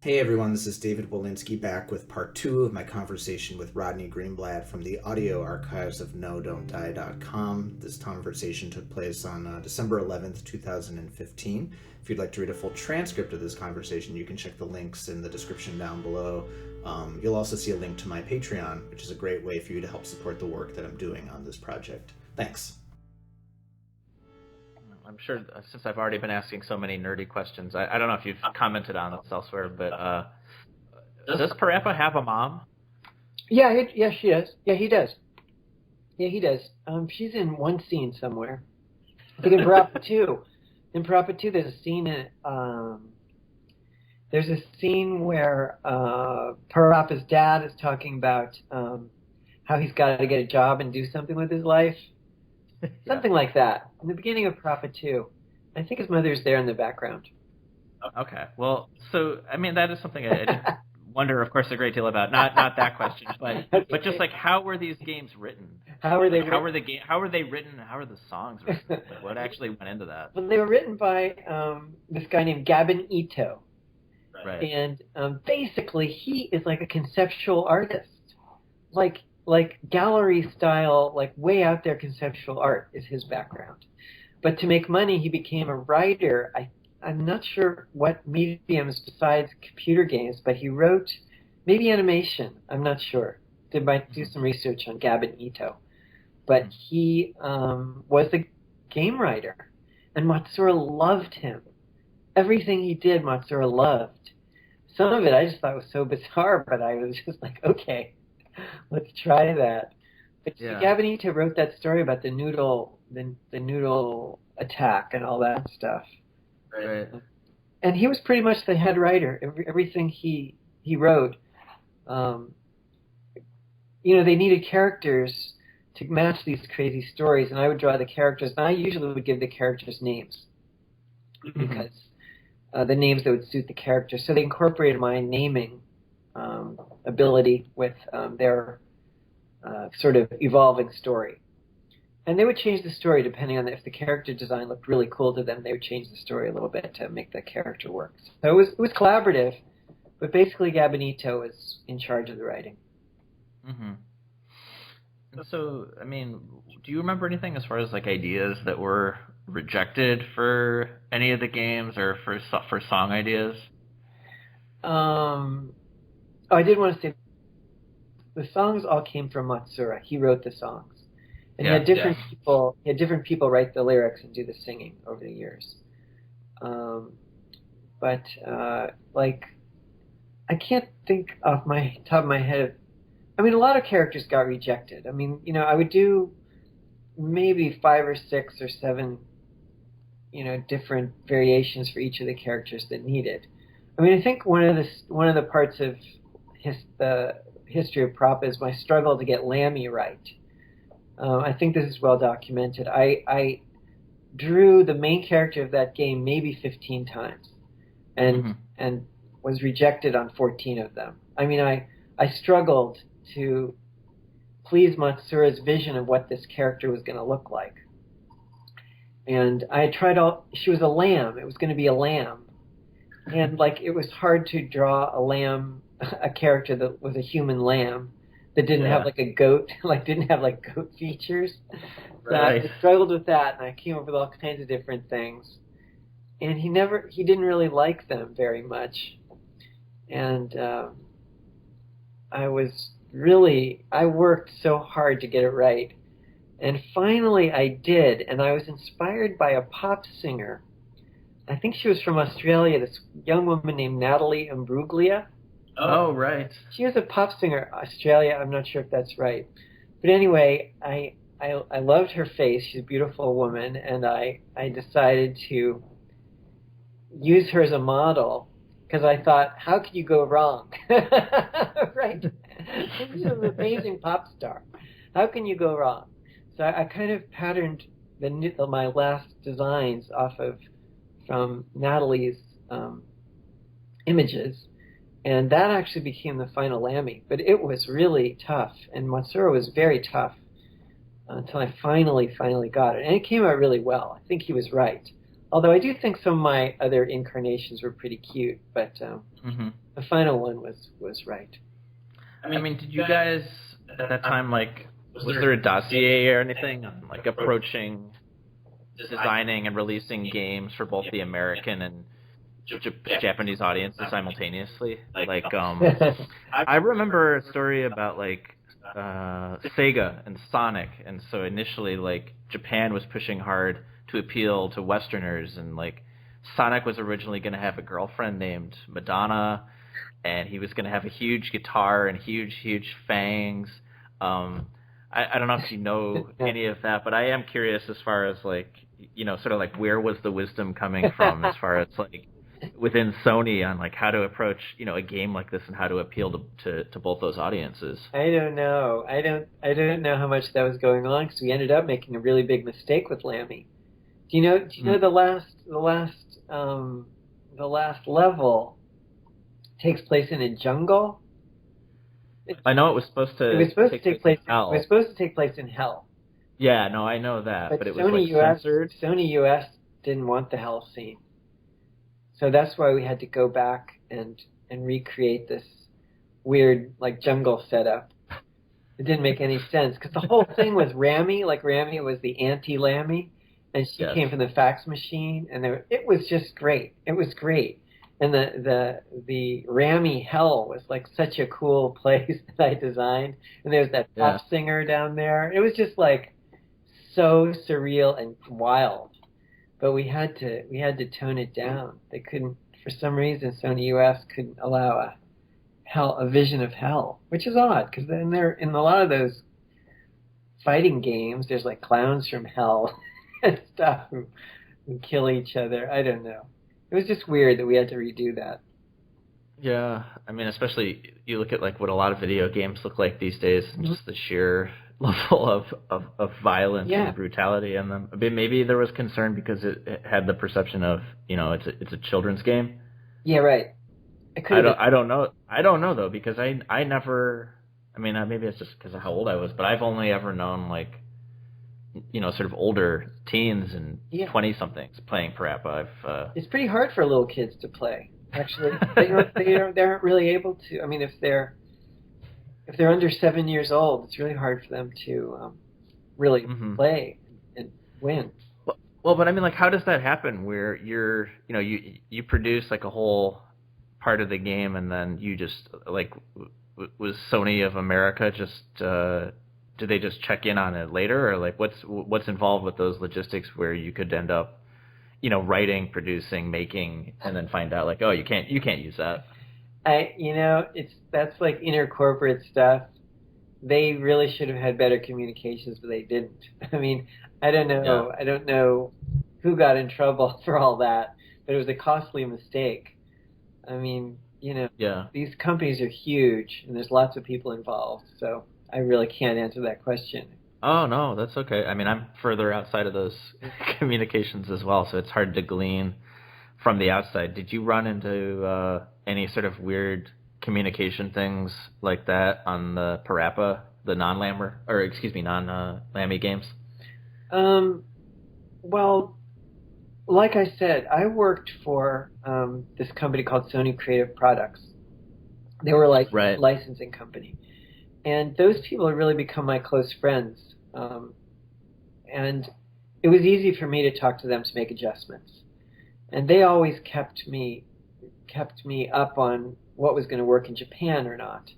Hey everyone, this is David Wolinsky back with part two of my conversation with Rodney Greenblat from the audio archives of NoDon'tDie.com. This conversation took place on December 11th, 2015. If you'd like to read a full transcript of this conversation, you can check the links in the description down below. You'll also see a link to my Patreon, which is a great way for you to help support the work that I'm doing on this project. Thanks. I'm sure since I've already been asking so many nerdy questions, I don't know if you've commented on this elsewhere, but does PaRappa have a mom? Yeah, she does. Yeah, he does. Yeah, he does. She's in one scene somewhere. I think in PaRappa 2. In PaRappa 2, there's a scene where PaRappa's dad is talking about how he's got to get a job and do something with his life. Something like that. In the beginning of PaRappa 2. I think his mother's there in the background. Okay. Well, so, I mean, that is something I did wonder, of course, a great deal about. Not that question, but just like, how were these games written? How were they written? How were they written? How are the songs written? Like, what actually went into that? Well, they were written by this guy named Gabin Ito. Right. And basically, he is like a conceptual artist. Like gallery style, like way out there conceptual art is his background. But to make money, he became a writer. I'm not sure what mediums besides computer games, but he wrote maybe animation. I'm not sure. Might do some research on Gabin Ito. But he was a game writer, and Matsuura loved him. Everything he did, Matsuura loved. Some of it I just thought was so bizarre, but I was just like, okay, let's try that. But Gabin Ito wrote that story about the noodle attack and all that stuff. Right. And he was pretty much the head writer. Everything he wrote, they needed characters to match these crazy stories, and I would draw the characters, and I usually would give the characters names because the names that would suit the characters. So they incorporated my naming ability with their sort of evolving story. And they would change the story depending on if the character design looked really cool to them. They would change the story a little bit to make the character work. So it was collaborative, but basically Gabin Ito was in charge of the writing. Mm-hmm. So, I mean, do you remember anything as far as like ideas that were rejected for any of the games or for song ideas? I did want to say the songs all came from Matsuura. He wrote the songs. And he had different people write the lyrics and do the singing over the years. But I can't think off my top of my head. I mean, a lot of characters got rejected. I mean, I would do maybe 5 or 6 or 7, different variations for each of the characters that needed. I mean, I think one of the parts of the history of PaRappa is my struggle to get Lammy right. I think this is well documented. I drew the main character of that game maybe 15 times, and was rejected on 14 of them. I mean, I struggled to please Matsuura's vision of what this character was going to look like. And I tried she was a lamb. It was going to be a lamb. And it was hard to draw a character that was a human lamb that didn't have like a goat, didn't have goat features. Right. So I struggled with that, and I came up with all kinds of different things. And he didn't really like them very much. And I worked so hard to get it right. And finally I did, and I was inspired by a pop singer. I think she was from Australia, this young woman named Natalie Imbruglia. Oh, right. She was a pop singer, Australia. I'm not sure if that's right. But anyway, I loved her face. She's a beautiful woman, and I decided to use her as a model because I thought, how could you go wrong? Right? She's an amazing pop star. How can you go wrong? So I kind of patterned my last designs from Natalie's images. And that actually became the final Lammy. But it was really tough. And Matsuura was very tough until I finally got it. And it came out really well. I think he was right. Although I do think some of my other incarnations were pretty cute, but the final one was right. I mean, did you guys at that time, like, was there a dossier or anything on, like, approaching designing and releasing games for both the American and Japanese audiences simultaneously? Like, I remember a story about, like, Sega and Sonic, and so initially, like, Japan was pushing hard to appeal to Westerners, and, like, Sonic was originally going to have a girlfriend named Madonna, and he was going to have a huge guitar and huge fangs. I don't know if you know any of that, but I am curious as far as, like, you know, sort of like where was the wisdom coming from as far as, like, within Sony on, like, how to approach, you know, a game like this and how to appeal to both those audiences. I don't know. I don't know how much that was going on, because we ended up making a really big mistake with Lammy. Do you know the last level takes place in a jungle? I know it was supposed to take place in hell. It was supposed to take place in hell. Yeah, no, I know that, but it was Sony like censored. Sony US didn't want the hell scene, so that's why we had to go back and recreate this weird, like, jungle setup. It didn't make any sense, because the whole thing was Rami. Like, Rami was the anti-Lammy, and she came from the fax machine, and it was just great. It was great. And the Rami hell was, like, such a cool place that I designed. And there's that pop singer down there. It was just, like, so surreal and wild. But we had to tone it down. They couldn't, for some reason, Sony US couldn't allow a vision of hell, which is odd, because then in a lot of those fighting games, there's, like, clowns from hell and stuff who kill each other. I don't know. It was just weird that we had to redo that. Yeah, I mean, especially you look at, like, what a lot of video games look like these days, and just the sheer level of violence and brutality in them. I mean, maybe there was concern because it had the perception of, you know, it's a children's game. Yeah, right. I don't know though, because I never. I mean, maybe it's just because of how old I was, but I've only ever known, like, you know, sort of older teens and 20-somethings playing PaRappa. It's pretty hard for little kids to play. Actually, they aren't really able to. I mean, if they're under 7 years old, it's really hard for them to really play and win. Well, but I mean, like, how does that happen? Where you produce, like, a whole part of the game, and then you just, like, was Sony of America just did they just check in on it later, or, like, what's involved with those logistics where you could end up, you know, writing, producing, making, and then find out, like, oh, you can't use that? That's like inner corporate stuff. They really should have had better communications, but they didn't. I mean, I don't know. Yeah. I don't know who got in trouble for all that, but it was a costly mistake. I mean, these companies are huge, and there's lots of people involved, so I really can't answer that question. Oh, no, that's okay. I mean, I'm further outside of those communications as well, so it's hard to glean from the outside. Did you run into any sort of weird communication things like that on the PaRappa, the non-Lammy games? Well, like I said, I worked for this company called Sony Creative Products. They were like a licensing company. And those people have really become my close friends. And it was easy for me to talk to them to make adjustments. And they always kept me up on what was going to work in Japan or not.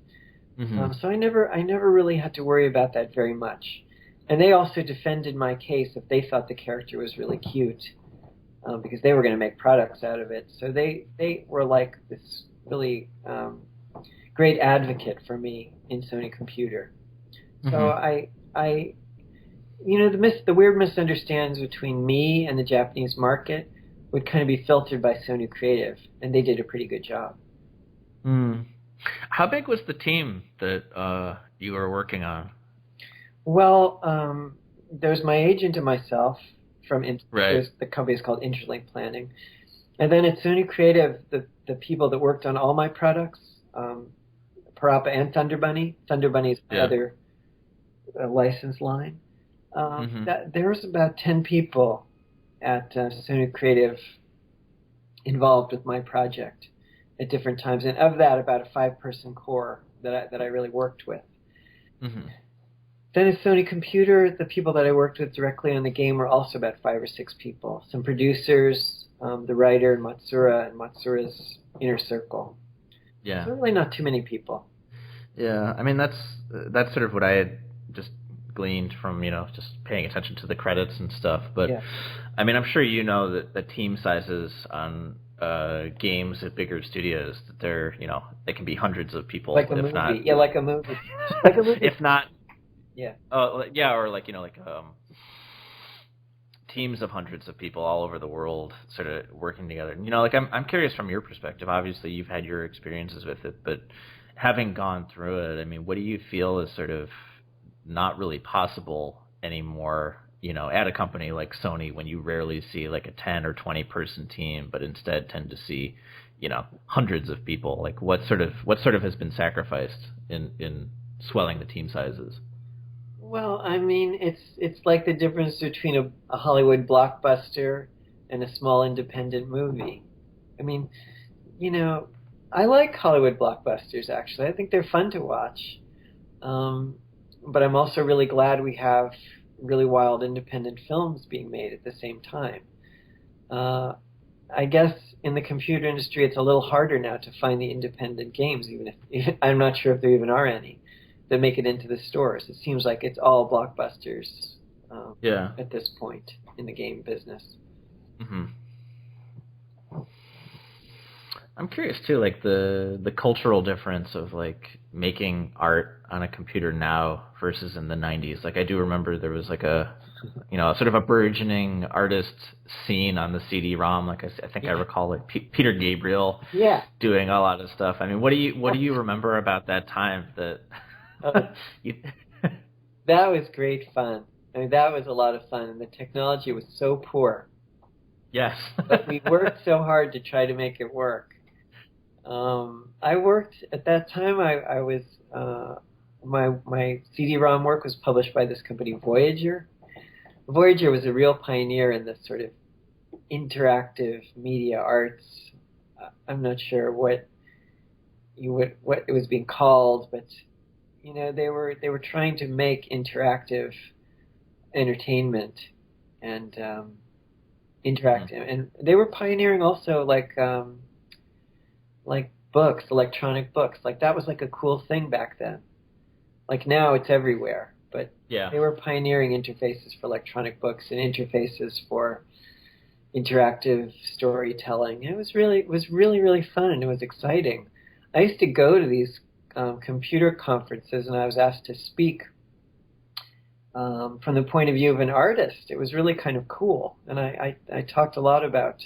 So I never really had to worry about that very much. And they also defended my case if they thought the character was really cute, because they were going to make products out of it. So they were like this really great advocate for me in Sony Computer. So the weird misunderstandings between me and the Japanese market would kind of be filtered by Sony Creative, and they did a pretty good job. How big was the team that you were working on? Well, there's my agent and myself from the company is called Interlink Planning. And then at Sony Creative, the people that worked on all my products, PaRappa and Thunder Bunny. Thunder Bunny is my other license line. There was about 10 people, at Sony Creative involved with my project at different times, and of that, about a 5-person core that I really worked with. Mm-hmm. Then at Sony Computer, the people that I worked with directly on the game were also about 5 or 6 people. Some producers, the writer, Matsura, and Matsura's inner circle. Yeah. So really not too many people. Yeah, I mean, that's sort of what I had just gleaned from, just paying attention to the credits and stuff. But, Yeah. I mean, I'm sure you know that the team sizes on games at bigger studios, that they're, they can be hundreds of people, Like a if movie. not. Yeah, like a movie. Like a movie. If not. Yeah. Yeah, or teams of hundreds of people all over the world sort of working together. And, I'm curious from your perspective. Obviously, you've had your experiences with it, but having gone through it, I mean, what do you feel is sort of not really possible anymore, at a company like Sony, when you rarely see like a 10 or 20 person team, but instead tend to see, hundreds of people? Like what sort of has been sacrificed in swelling the team sizes? Well, I mean, it's like the difference between a Hollywood blockbuster and a small independent movie. I mean, I like Hollywood blockbusters, actually. I think they're fun to watch. But I'm also really glad we have really wild independent films being made at the same time. I guess in the computer industry, it's a little harder now to find the independent games, even if I'm not sure if there even are any that make it into the stores. It seems like it's all blockbusters at this point in the game business. Mm-hmm. I'm curious too, like the cultural difference of like making art on a computer now versus in the 90s. Like I do remember there was like a sort of a burgeoning artist scene on the CD-ROM. Like I think I recall like Peter Gabriel doing a lot of stuff. I mean, what do you remember about that time that that was great fun. I mean, that was a lot of fun, and the technology was so poor. Yes. But we worked so hard to try to make it work. I worked at that time. I was my CD-ROM work was published by this company, Voyager. Voyager was a real pioneer in this sort of interactive media arts. I'm not sure what it was being called, but they were trying to make interactive entertainment and interactive, and they were pioneering also like books, electronic books. Like that was like a cool thing back then. Like now it's everywhere, but they were pioneering interfaces for electronic books and interfaces for interactive storytelling. And it was really fun, and it was exciting. I used to go to these computer conferences, and I was asked to speak from the point of view of an artist. It was really kind of cool, and I talked a lot about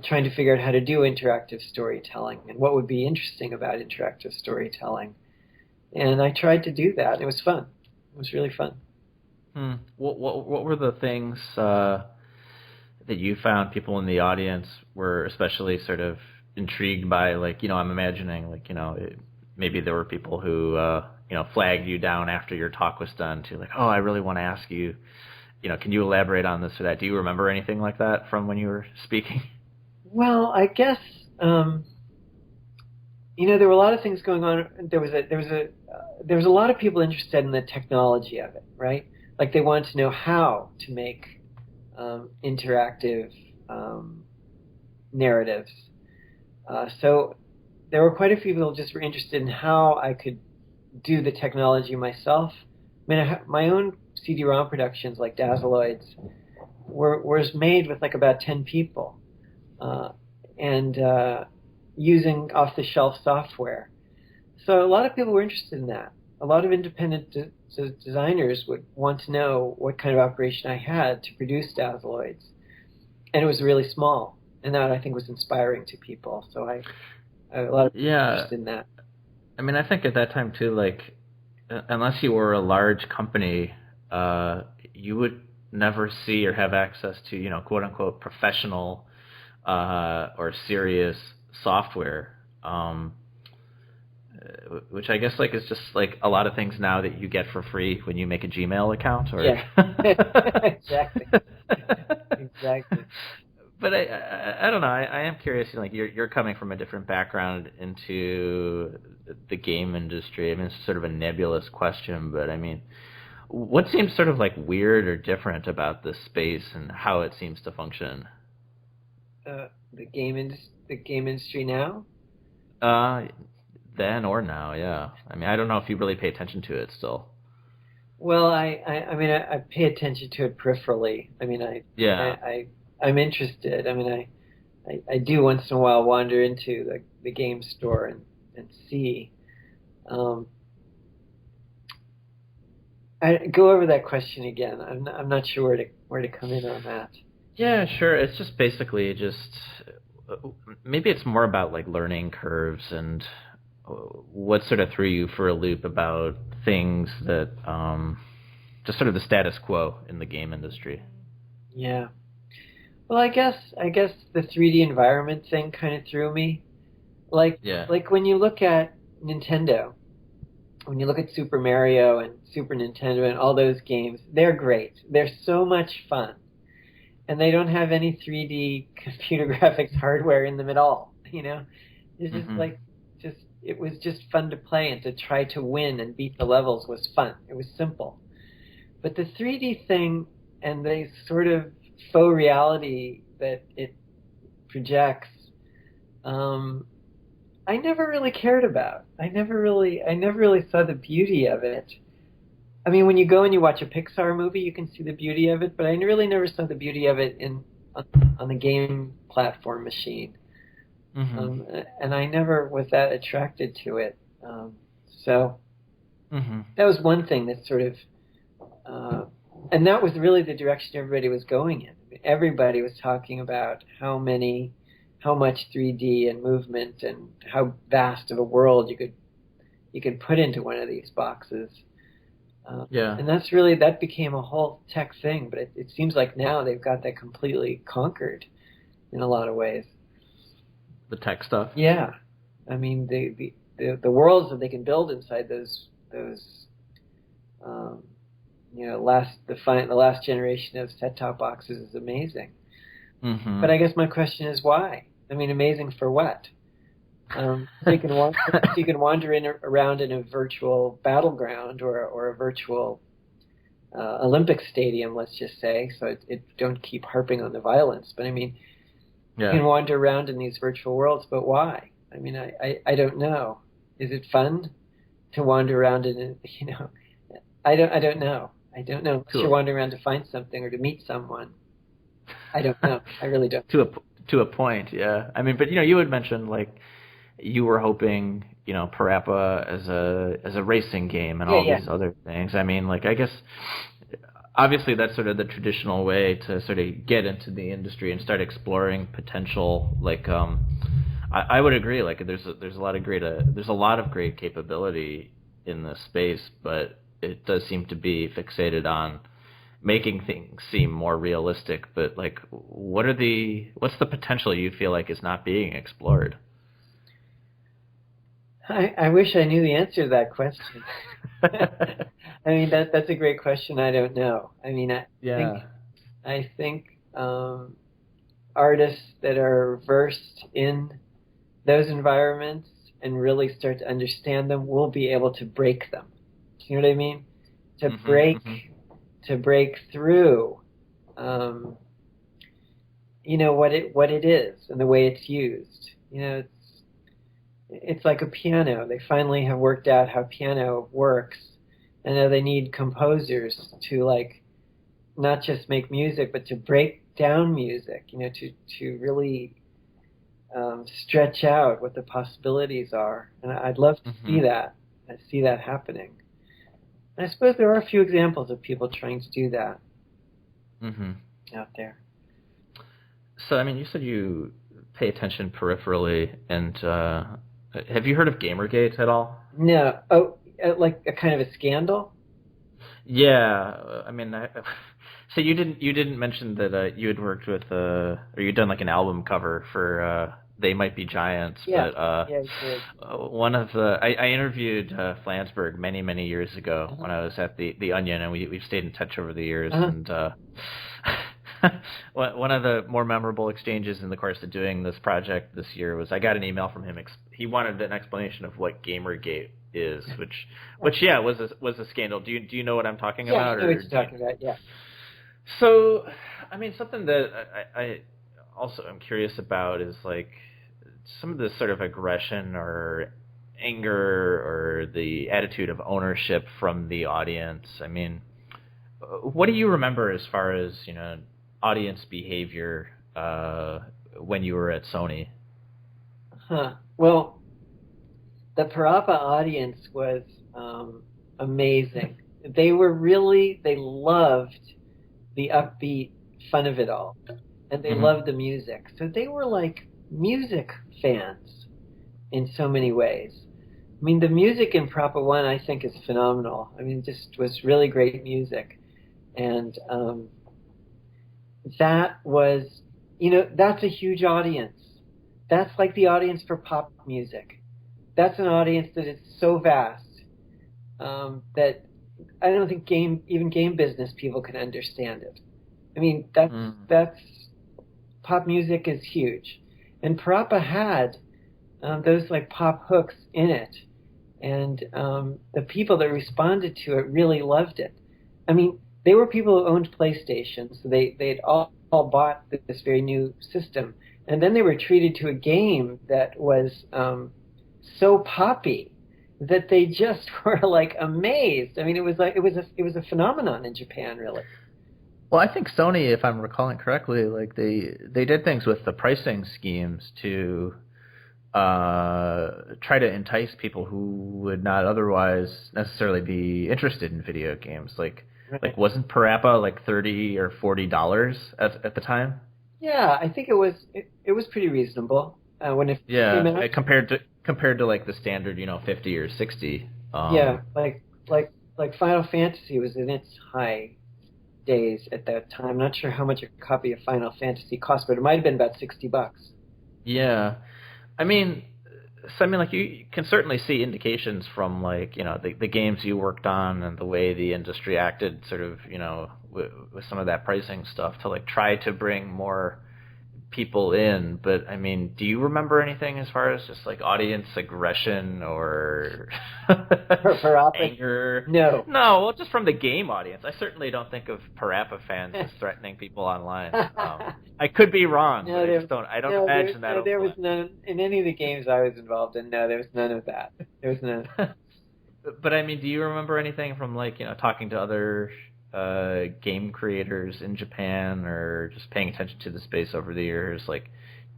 trying to figure out how to do interactive storytelling and what would be interesting about interactive storytelling. And I tried to do that. It was fun. It was really fun. What were the things that you found people in the audience were especially sort of intrigued by? Like, I'm imagining, like, maybe there were people who, flagged you down after your talk was done to like, oh, I really want to ask you, can you elaborate on this or that? Do you remember anything like that from when you were speaking? Well, I guess, there were a lot of things going on. There was a lot of people interested in the technology of it, right? Like they wanted to know how to make interactive narratives. So there were quite a few people who just were interested in how I could do the technology myself. I mean, my own CD-ROM productions, like Dazzleoids, was made with like about 10 people, and using off-the-shelf software. So a lot of people were interested in that. A lot of independent designers would want to know what kind of operation I had to produce Dazzleoids. And it was really small. And that, I think, was inspiring to people. So a lot of people were interested in that. I mean, I think at that time, too, like, unless you were a large company, you would never see or have access to, quote-unquote, professional or serious software, which I guess like is just like a lot of things now that you get for free when you make a Gmail account. Or Yeah, exactly. Exactly. But I don't know. I am curious. Like you're coming from a different background into the game industry. I mean, it's sort of a nebulous question, but I mean, what seems sort of like weird or different about this space and how it seems to function? The game industry now. Uh, then or now, yeah. I mean, I don't know if you really pay attention to it still. Well, I mean, I pay attention to it peripherally. I mean, Yeah. I'm interested. I mean, I do once in a while wander into the game store and see. Um, I go over that question again. I'm not sure where to come in on that. Yeah, sure. It's just basically just maybe it's more about like learning curves and what sort of threw you for a loop about things that just sort of the status quo in the game industry. Yeah. Well, I guess the 3D environment thing kind of threw me. Like Yeah. like when you look at Nintendo, when you look at Super Mario and Super Nintendo and all those games, they're great. They're so much fun. And they don't have any 3D computer graphics hardware in them at all, you know? It's just Mhm. like just it was just fun to play, and to try to win and beat the levels was fun. It was simple. But the 3D thing and the sort of faux reality that it projects, um, I never really cared about. I never really saw the beauty of it. I mean, when you go and you watch a Pixar movie, you can see the beauty of it, but I really never saw the beauty of it on, on the game platform machine. Mhm. And I never was that attracted to it. So Mhm. that was one thing that sort of, uh, and that was really the direction everybody was going in. I mean, everybody was talking about how much 3D and movement and how vast of a world you could put into one of these boxes. Yeah. And that became a whole tech thing, but it seems like now they've got that completely conquered in a lot of ways. The tech stuff. Yeah, I mean the worlds that they can build inside those um, the last generation of set top boxes is amazing. But Mhm. I guess my question is why? I mean, amazing for what? So you can wander around in a virtual battleground or a virtual Olympic stadium, let's just say. So it don't keep harping on the violence, but I mean, you Yeah. can wander around in these virtual worlds, but why? I mean, I don't know. Is it fun to wander around in it? You know, I don't know. I don't know. Unless you're To wandering around to find something or to meet someone. I don't know. I really don't. to a to a point, yeah. I mean, but you had mentioned like you were hoping, PaRappa as a racing game and Yeah, all yeah. these other things. I mean, like I guess obviously that's sort of the traditional way to sort of get into the industry and start exploring potential. Like, I would agree. Like, there's a lot of great capability in this space, but it does seem to be fixated on making things seem more realistic. But like, what's the potential you feel like is not being explored? I wish I knew the answer to that question. I mean, that's a great question. I don't know. I mean, think Yeah. I think artists that are versed in those environments and really start to understand them will be able to break them. Do you know what I mean? To Mhm. Mhm. break through, um, what it is and the way it's used. It's like a piano. They finally have worked out how piano works, and now they need composers to like not just make music, but to break down music. To really stretch out what the possibilities are. And I'd love to see Mhm. that. I see that happening. And I suppose there are a few examples of people trying to do that Mhm. out there. So, I mean, you said you pay attention peripherally, and have you heard of Gamergate at all? No, oh, like a kind of a scandal. Yeah, I mean, so you didn't mention that you had worked with or you'd done like an album cover for They Might Be Giants, Yeah, but yeah, I did. one of the I interviewed Flansburgh many years ago Uh-huh. when I was at the Onion, and we've stayed in touch over the years, Uh-huh. and One of the more memorable exchanges in the course of doing this project this year was I got an email from him. He wanted an explanation of what Gamergate is, which yeah was a scandal. Do you know what I'm talking Yeah, about? I know what you're talking about. Yeah. So, I mean, something that I also am curious about is like some of this sort of aggression or anger or the attitude of ownership from the audience. I mean, what do you remember as far as, audience behavior when you were at Sony? Well, the PaRappa audience was amazing. They loved the upbeat fun of it all, and they loved the music. So they were like music fans in so many ways. I mean, the music in PaRappa 1, I think, is phenomenal. I mean, just was really great music. And that was, that's a huge audience. That's like the audience for pop music. That's an audience that is so vast that I don't think even game business people can understand it. I mean, that's pop music is huge, and PaRappa had those like pop hooks in it, and the people that responded to it really loved it. I mean, they were people who owned PlayStation, so they'd all bought this very new system, and then they were treated to a game that was so poppy that they just were like amazed. I mean, it was a phenomenon in Japan, really. Well, I think Sony, if I'm recalling correctly, like they did things with the pricing schemes to try to entice people who would not otherwise necessarily be interested in video games. Like wasn't PaRappa like $30 or $40 at the time? Yeah, I think it was pretty reasonable when it came out. Compared to like the standard, 50 or 60. Yeah, like Final Fantasy was in its high days at that time. I'm not sure how much a copy of Final Fantasy cost, but it might have been about $60. Yeah, I mean, like you can certainly see indications from like the games you worked on and the way the industry acted, sort of with some of that pricing stuff to like try to bring more people in. But I mean, do you remember anything as far as just like audience aggression or anger? No. Well, just from the game audience. I certainly don't think of PaRappa fans as threatening people online. I could be wrong, but I don't imagine that. No, there was none in any of the games I was involved in. No, there was none of that. There was none. But I mean, do you remember anything from like talking to other game creators in Japan or just paying attention to the space over the years? Like,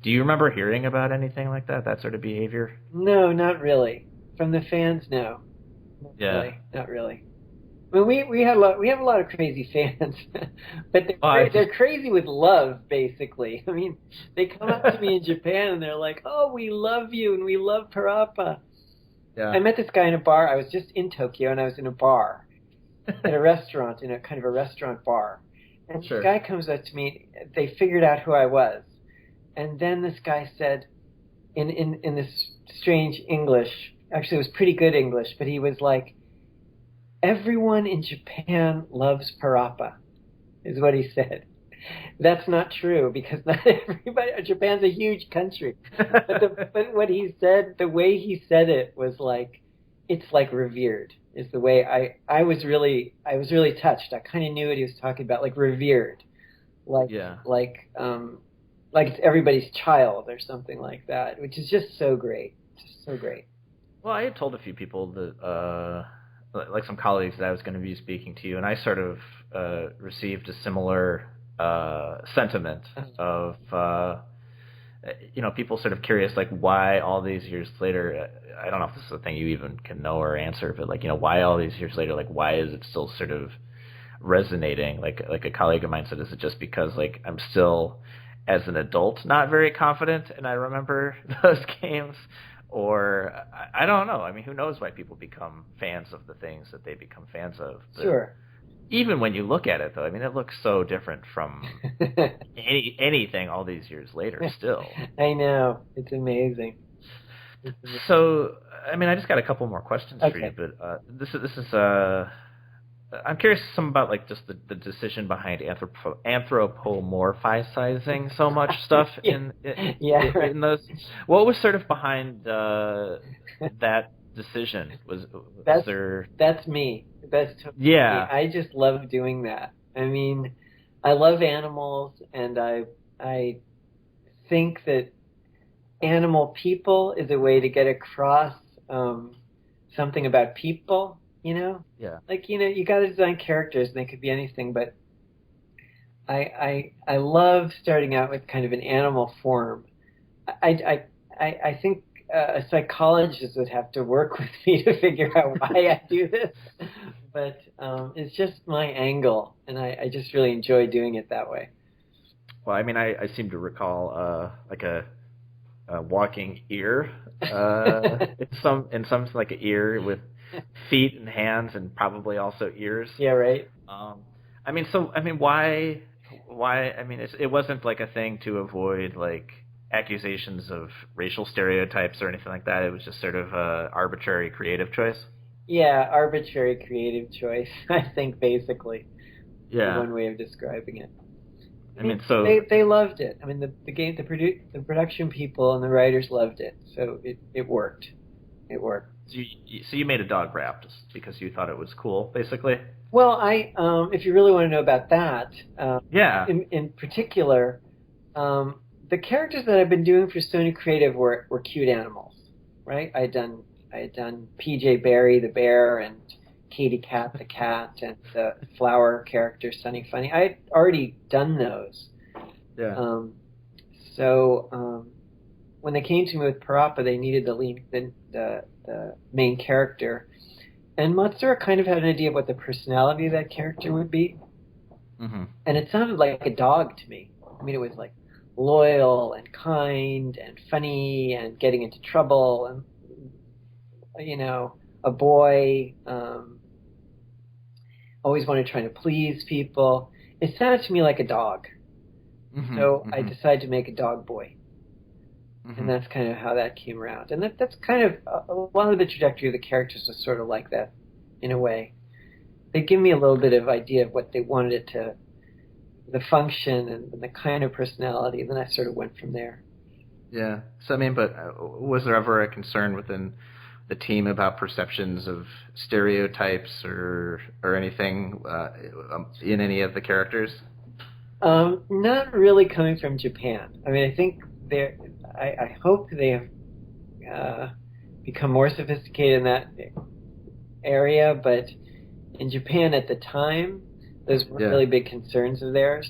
do you remember hearing about anything like that sort of behavior? No, not really. From the fans, no. Not really. I mean, we have a lot of crazy fans, but they're crazy with love, basically. I mean, they come up to me in Japan and they're like, "Oh, we love you and we love PaRappa." Yeah. I met this guy in a bar. I was just in Tokyo and I was in a bar. At a restaurant, in a kind of a restaurant bar. And this guy comes up to me. They figured out who I was. And then this guy said, in this strange English, actually it was pretty good English, but he was like, "Everyone in Japan loves PaRappa," is what he said. That's not true, because not everybody, Japan's a huge country. But what he said, the way he said it was like, it's like revered. Is the way I was really touched. I kind of knew what he was talking about, like revered, like it's everybody's child or something like that, which is just so great, Well, I had told a few people that, like some colleagues, that I was going to be speaking to you, and I sort of received a similar sentiment of people sort of curious, like why all these years later. I don't know if this is a thing you even can know or answer, but like why all these years later, like why is it still sort of resonating? Like a colleague of mine said, is it just because like I'm still as an adult not very confident and I remember those games, or I don't know. I mean, who knows why people become fans of the things that they become fans of? But sure. Even when you look at it, though, I mean, it looks so different from anything all these years later. Still, I know, it's amazing. So, I mean, I just got a couple more questions for you, but this is I'm curious some about like just the decision behind anthropomorphizing so much stuff Yeah. Yeah, right. in those. What was sort of behind that decision? Was That's there? that's me. That's totally me. Yeah, I just love doing that. I mean, I love animals, and I think that animal people is a way to get across something about people. yeah. Like you got to design characters, and they could be anything. But I love starting out with kind of an animal form. I think a psychologist would have to work with me to figure out why I do this, but it's just my angle, and I just really enjoy doing it that way. Well, I mean, I seem to recall like a walking ear. In some like an ear with feet and hands and probably also ears. Yeah, right. I mean, why? I mean, it wasn't like a thing to avoid like accusations of racial stereotypes or anything like that. It was just sort of a arbitrary creative choice. Yeah, arbitrary creative choice, I think, basically, Yeah. one way of describing it. I mean, so they loved it. I mean, the production people and the writers loved it, so it worked. It worked. so you made a dog rap just because you thought it was cool, basically. Well, if you really want to know about that, Yeah. in particular, the characters that I've been doing for Sony Creative were cute animals, right? I had done PJ Barry the bear and Katie Cat the cat and the flower character Sunny Funny. I had already done those. Yeah. So when they came to me with PaRappa, they needed the main character. And Matsura kind of had an idea of what the personality of that character would be. Mm-hmm. And it sounded like a dog to me. I mean, it was like loyal and kind and funny and getting into trouble and, a boy, always wanted trying to please people. It sounded to me like a dog. Mm-hmm. So Mm-hmm. I decided to make a dog boy. Mm-hmm. And that's kind of how that came around. And that's kind of a lot of the trajectory of the characters was sort of like that, in a way. They give me a little bit of idea of what they wanted it to, the function and the kind of personality, and then I sort of went from there. Yeah. So I mean, but was there ever a concern within the team about perceptions of stereotypes or anything in any of the characters? Not really coming from Japan. I mean, I think I hope they have become more sophisticated in that area, but in Japan at the time, those were really big concerns of theirs.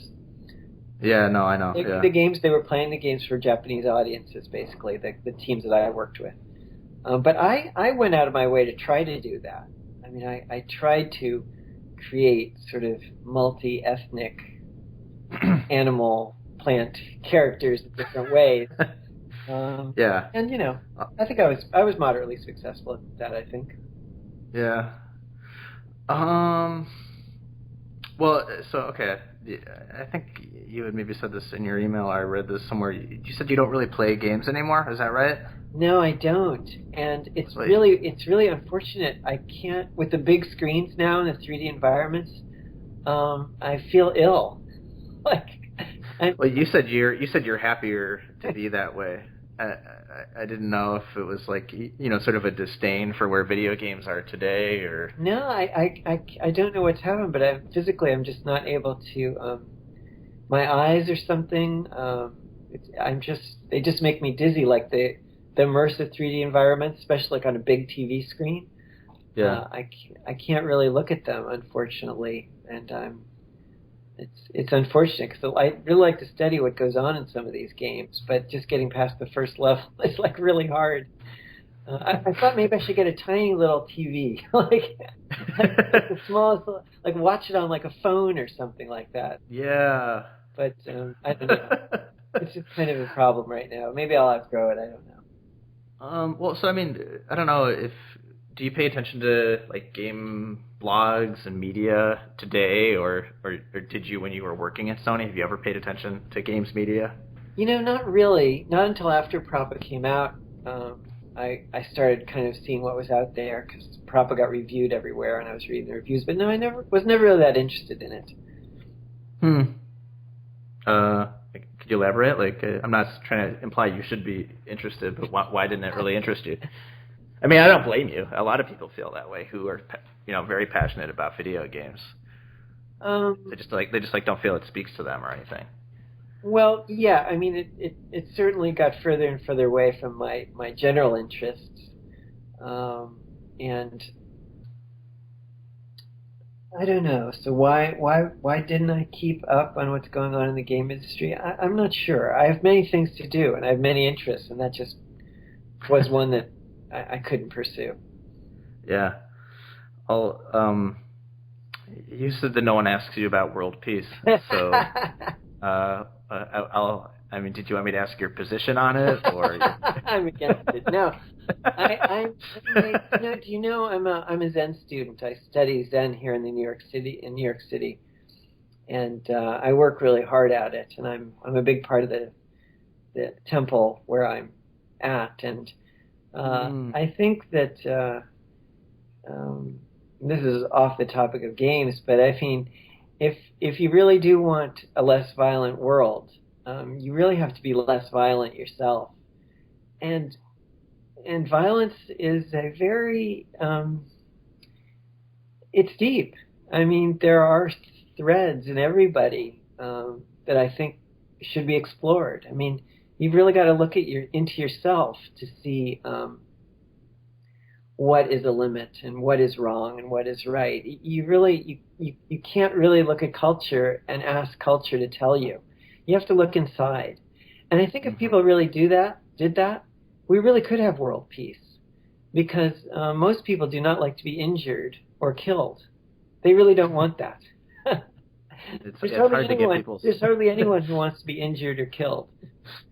Yeah, no, I know. The games, they were playing the games for Japanese audiences, basically, the teams that I worked with. But I went out of my way to try to do that. I mean, I tried to create sort of multi-ethnic animal, plant characters in different ways. Yeah. And I think I was moderately successful at that, I think. Yeah. Well, so okay, I think you had maybe said this in your email. I read this somewhere. You said you don't really play games anymore. Is that right? No, I don't, and it's really unfortunate. I can't, with the big screens now and the 3D environments. I feel ill. Well, you said you're happier to be that way. I didn't know if it was like sort of a disdain for where video games are today, or no, I don't know what's happened, but I'm just not able to. My eyes or something. They just make me dizzy, like the immersive 3D environments, especially like on a big TV screen. Yeah. I can't really look at them, unfortunately, and it's unfortunate because I really like to study what goes on in some of these games, but just getting past the first level is like really hard. I thought maybe I should get a tiny little TV, like the smallest, like watch it on like a phone or something like that. Yeah. But I don't know. It's just kind of a problem right now. Maybe I'll outgrow it. I don't know. Well, so I mean, I don't know do you pay attention to like game blogs and media today, or did you when you were working at Sony? Have you ever paid attention to games media? Not really. Not until after PaRappa came out. I started kind of seeing what was out there because PaRappa got reviewed everywhere, and I was reading the reviews. But no, I was never really that interested in it. Could you elaborate? Like, I'm not trying to imply you should be interested, but why didn't it really interest you? I mean, I don't blame you. A lot of people feel that way who are, very passionate about video games. They just don't feel it speaks to them or anything. Well, yeah. I mean, it certainly got further and further away from my general interests, and I don't know. So why didn't I keep up on what's going on in the game industry? I'm not sure. I have many things to do, and I have many interests, and that just was one that I couldn't pursue. Yeah. You said that no one asks you about world peace, so I mean, did you want me to ask your position on it, or? I'm against it. No, do you know I'm a Zen student. I study Zen here in New York City, and I work really hard at it. And I'm a big part of the temple where I'm at, and I think that this is off the topic of games, but I mean, if you really do want a less violent world, you really have to be less violent yourself. And violence is a very it's deep. I mean, there are threads in everybody that I think should be explored. I mean, you've really got to look into yourself to see what is a limit and what is wrong and what is right. You can't really look at culture and ask culture to tell you. You have to look inside. And I think if people really did that, we really could have world peace. Because most people do not like to be injured or killed. They really don't want that. It's hard to get people. There's hardly anyone who wants to be injured or killed.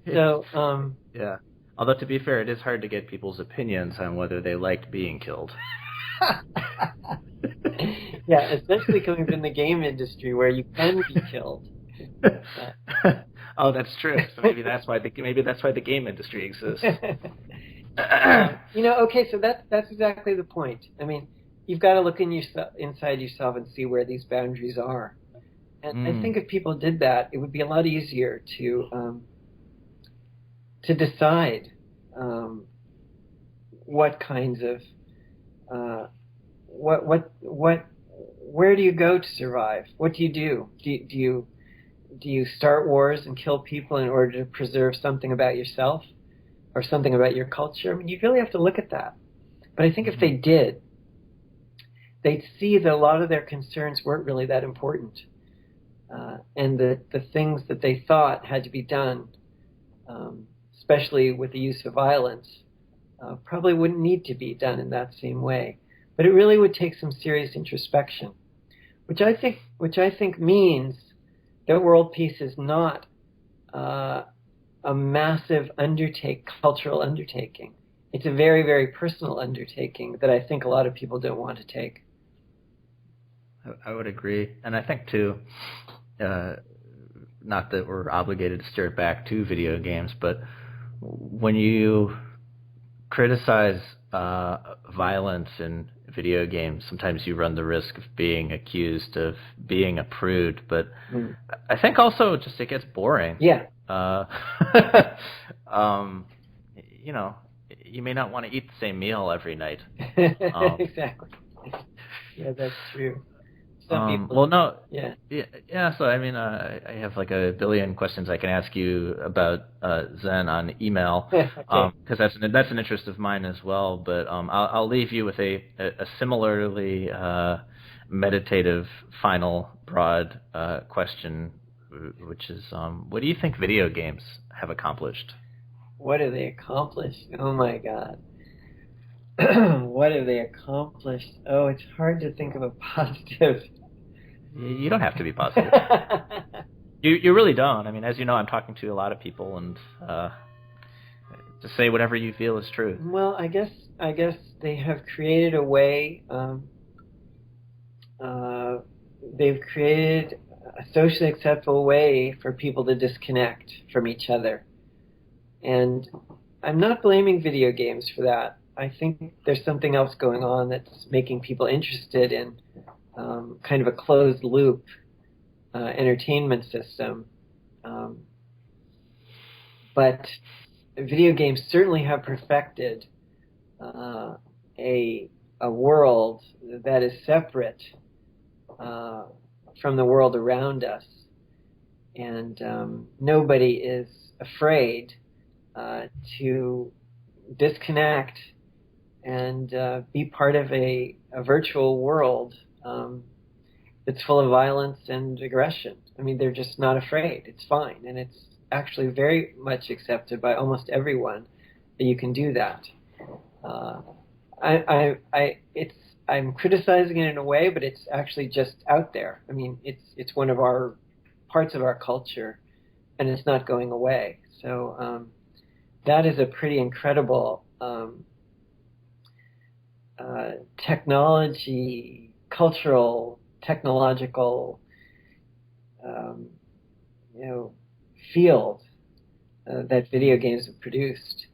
So yeah. Although, to be fair, it is hard to get people's opinions on whether they liked being killed. Yeah, especially coming from the game industry where you can be killed. Oh, that's true. So maybe that's why the game industry exists. Okay, so that's exactly the point. I mean, you've got to look inside yourself and see where these boundaries are. And I think if people did that, it would be a lot easier to decide what kinds of where do you go to survive? What do you do? Do you start wars and kill people in order to preserve something about yourself or something about your culture? I mean, you really have to look at that. But I think if they did, they'd see that a lot of their concerns weren't really that important, and that the things that they thought had to be done, especially with the use of violence, probably wouldn't need to be done in that same way. But it really would take some serious introspection, which I think means that world peace is not a massive cultural undertaking. It's a very, very personal undertaking that I think a lot of people don't want to take. I would agree. And I think, too, not that we're obligated to steer it back to video games, but when you criticize violence in video games, sometimes you run the risk of being accused of being a prude. But I think also just it gets boring. Yeah. You may not want to eat the same meal every night. Exactly. Yeah, that's true. Some people. Well, no. Yeah. So I mean, I have like a billion questions I can ask you about Zen on email, because that's an interest of mine as well. But I'll leave you with a similarly meditative final broad question, which is, what do you think video games have accomplished? What have they accomplished? Oh my God. What have they accomplished? Oh, it's hard to think of a positive. You don't have to be positive. You really don't. I mean, as you know, I'm talking to a lot of people, and just say whatever you feel is true. Well, I guess they have created a way. They've created a socially acceptable way for people to disconnect from each other, and I'm not blaming video games for that. I think there's something else going on that's making people interested in kind of a closed loop entertainment system. But video games certainly have perfected a world that is separate from the world around us, and nobody is afraid to disconnect and be part of a virtual world that's full of violence and aggression. I mean, they're just not afraid. It's fine, and it's actually very much accepted by almost everyone that you can do that. I'm criticizing it in a way, but it's actually just out there. I mean, it's one of our parts of our culture, and it's not going away. So that is a pretty incredible cultural, technological, field that video games have produced.